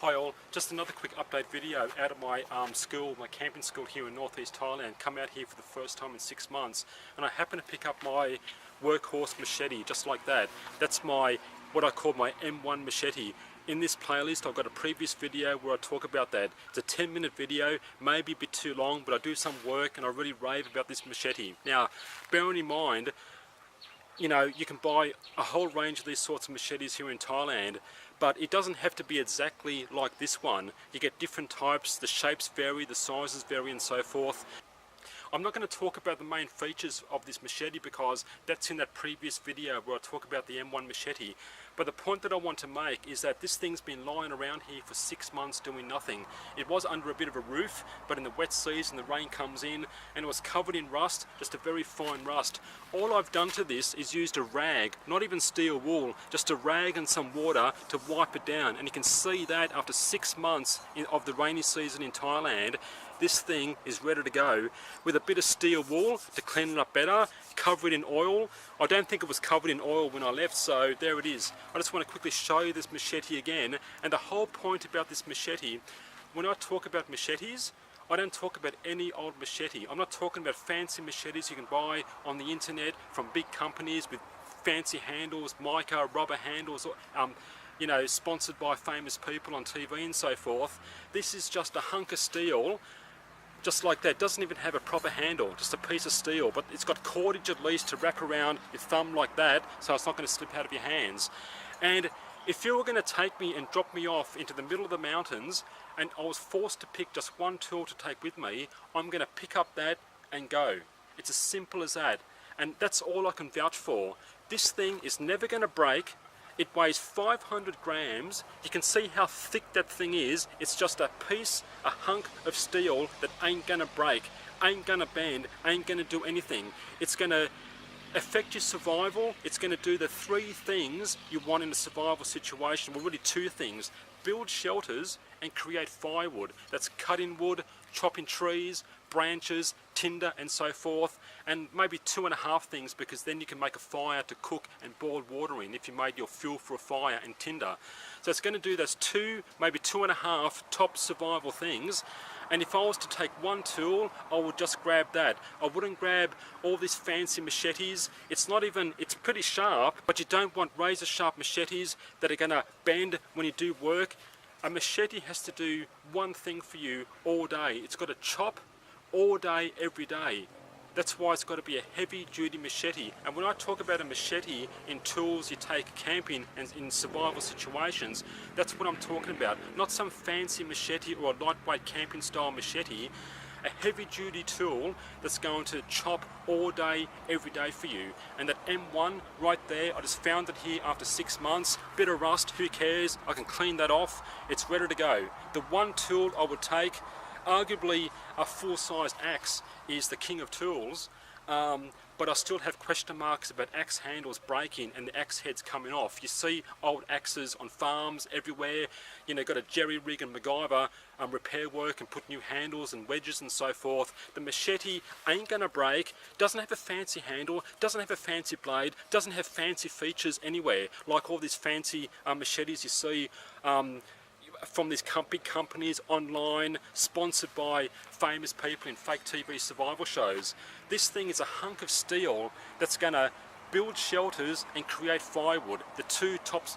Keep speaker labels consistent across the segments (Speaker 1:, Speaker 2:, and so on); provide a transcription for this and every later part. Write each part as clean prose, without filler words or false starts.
Speaker 1: Hi all, just another quick update video out of my school, my camping school here in northeast Thailand. Come out here for the first time in 6 months, and I happen to pick up my workhorse machete, just like that. That's my, what I call my M1 machete. In this playlist I've got a previous video where I talk about that. It's a 10-minute video, maybe a bit too long, but I do some work and I really rave about this machete. Now, bearing in mind, you know, you can buy a whole range of these sorts of machetes here in Thailand, but it doesn't have to be exactly like this one. You get different types, the shapes vary, the sizes vary and so forth. I'm not going to talk about the main features of this machete because that's in that previous video where I talk about the M1 machete. But the point that I want to make is that this thing's been lying around here for 6 months doing nothing. It was under a bit of a roof, but in the wet season the rain comes in and it was covered in rust, just a very fine rust. All I've done to this is used a rag, not even steel wool, just a rag and some water to wipe it down. And you can see that after 6 months of the rainy season in Thailand, this thing is ready to go with a bit of steel wool to clean it up better, cover it in oil. I don't think it was covered in oil when I left, so there it is. I just want to quickly show you this machete again, and the whole point about this machete, when I talk about machetes, I don't talk about any old machete. I'm not talking about fancy machetes you can buy on the internet from big companies with fancy handles, mica, rubber handles, you know, sponsored by famous people on TV and so forth. This is just a hunk of steel, just like that. Doesn't even have a proper handle, just a piece of steel, but it's got cordage at least to wrap around your thumb like that, so it's not going to slip out of your hands. And if you were going to take me and drop me off into the middle of the mountains and I was forced to pick just one tool to take with me, I'm going to pick up that and go. It's as simple as that, and that's all I can vouch for. This thing is never going to break. It weighs 500 grams. You can see how thick that thing is. It's just a piece, a hunk of steel that ain't gonna break, ain't gonna bend, ain't gonna do anything. It's gonna affect your survival. It's gonna do the 3 things you want in a survival situation. Well, really 2 things. Build shelters and create firewood. That's cutting wood, chopping trees, branches, tinder and so forth, and maybe 2.5 things, because then you can make a fire to cook and boil water in if you made your fuel for a fire and tinder. So it's going to do those 2, maybe 2.5 top survival things. And if I was to take one tool, I would just grab that. I wouldn't grab all these fancy machetes. It's not even, it's pretty sharp, but you don't want razor sharp machetes that are going to bend when you do work. A machete has to do one thing for you all day. It's got to chop all day, every day. That's why it's got to be a heavy duty machete. And when I talk about a machete in tools you take camping and in survival situations, that's what I'm talking about. Not some fancy machete or a lightweight camping style machete. A heavy duty tool that's going to chop all day, every day for you. And that M1 right there, I just found it here after 6 months. Bit of rust, who cares? I can clean that off. It's ready to go. The one tool I would take, arguably a full-size axe is the king of tools, but I still have question marks about axe handles breaking and the axe heads coming off. You see old axes on farms everywhere, you know, got a jerry rig and MacGyver repair work and put new handles and wedges and so forth. The machete ain't gonna break, doesn't have a fancy handle, doesn't have a fancy blade, doesn't have fancy features anywhere, like all these fancy machetes you see from these big companies online, sponsored by famous people in fake TV survival shows. This thing is a hunk of steel that's going to build shelters and create firewood. The 2 top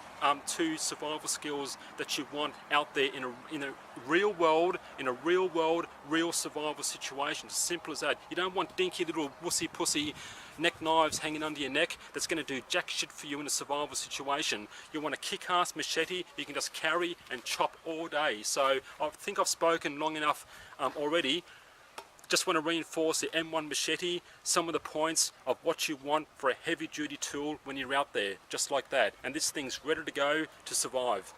Speaker 1: 2 survival skills that you want out there in a real world, real survival situation. As simple as that. You don't want dinky little wussy pussy neck knives hanging under your neck that's going to do jack shit for you in a survival situation. You want a kick-ass machete you can just carry and chop all day. So I think I've spoken long enough already. Just want to reinforce the M1 machete, some of the points of what you want for a heavy duty tool when you're out there, just like that. And this thing's ready to go to survive.